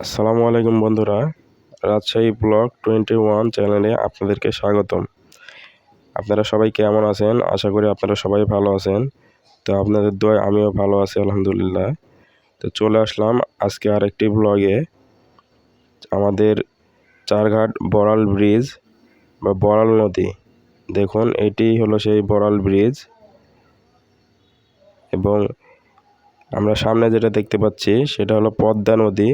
আসসালামু আলাইকুম বন্ধুরা, রাজশাহী ব্লগ 21 চ্যানেলে আপনাদেরকে স্বাগতম। আপনারা সবাই কেমন আছেন? আশা করি আপনারা সবাই ভালো আছেন। তো আপনাদের দোয়ায় আমিও ভালো আছি আলহামদুলিল্লাহ। তো চলে আসলাম আজকে আরেকটি ব্লগে। আমাদের চারঘাট বড়াল ব্রিজ বা বড়াল নদী, দেখুন এটি হলো সেই বড়াল ব্রিজ। এবং আমরা সামনে যেটা দেখতে পাচ্ছি সেটা হলো পদ্মা নদী।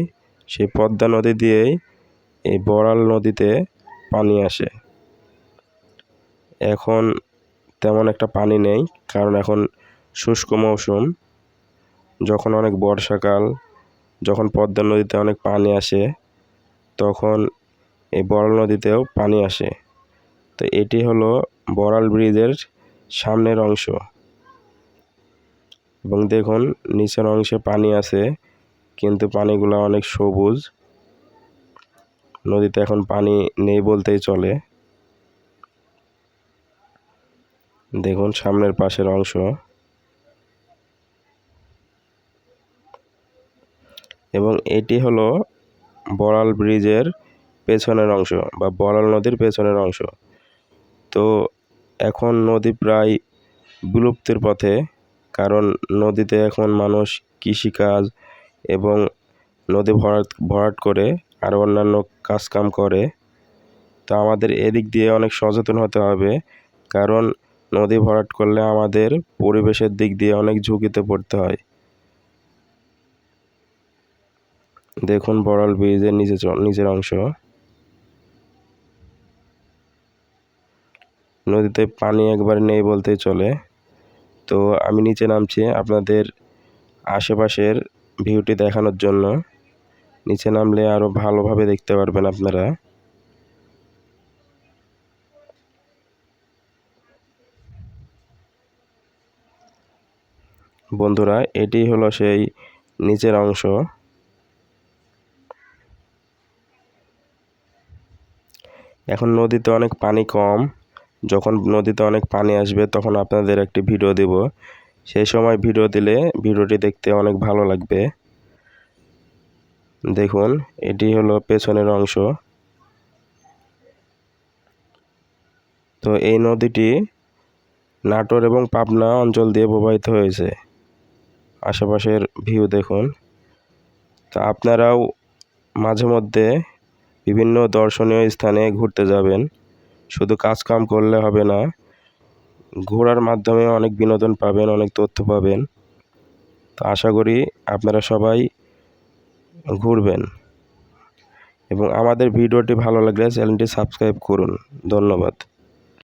সেই পদ্মা নদী দিয়েই এই বড়াল নদীতে পানি আসে। এখন তেমন একটা পানি নেই, কারণ এখন শুষ্ক মৌসুম। যখন অনেক বর্ষাকাল, যখন পদ্মা নদীতে অনেক পানি আসে, তখন এই বড়াল নদীতেও পানি আসে। তো এটি হলো বড়াল ব্রিজের সামনের অংশ। এবং দেখুন নিচের অংশে পানি আছে, কিন্তু পানিগুলো অনেক সবুজ। নদীতে এখন পানি নেই বলতেই চলে। দেখুন সামনের পাশের অংশ। এবং এটি হলো বড়াল ব্রিজের পেছনের অংশ বা বড়াল নদীর পেছনের অংশ। তো এখন নদী প্রায় বিলুপ্তির পথে, কারণ নদীতে এখন মানুষ কৃষিকাজ এবং নদী ভরাট করে আরও অন্যান্য কাজকাম করে। তো আমাদের এদিক দিয়ে অনেক সচেতন হতে হবে, কারণ নদী ভরাট করলে আমাদের পরিবেশের দিক দিয়ে অনেক ঝুঁকিতে পড়তে হয়। দেখুন বড়াল ব্রিজের নিচের অংশ। নদীতে পানি একবার নেই বলতেই চলে। তো আমি নিচে নামছি আপনাদের আশেপাশের ভিউটি দেখানোর জন্য। নিচে নামলে আরও ভালোভাবে দেখতে পারবেন আপনারা। বন্ধুরা, এটি হলো সেই নিচের অংশ। এখন নদীতে অনেক পানি কম। যখন নদীতে অনেক পানি আসবে তখন আপনাদের একটি ভিডিও দেব। সেই সময় ভিডিও দিলে ভিডিওটি দেখতে অনেক ভালো লাগবে। দেখুন এটি হলো পেছনের অংশ। তো এই নদীটি নাটোর এবং পাবনা অঞ্চল দিয়ে প্রবাহিত হয়েছে। আশেপাশের ভিউ দেখুন। তা আপনারাও মাঝে মধ্যে বিভিন্ন দর্শনীয় স্থানে ঘুরতে যাবেন। শুধু কাজকাম করলে হবে না, ঘোরার মাধ্যমে অনেক বিনোদন পাবেন, অনেক তথ্য পাবেন। তো আশা করি আপনারা সবাই ঘুরবেন। এবং আমাদের ভিডিওটি ভালো লাগলে চ্যানেলটি সাবস্ক্রাইব করুন। ধন্যবাদ।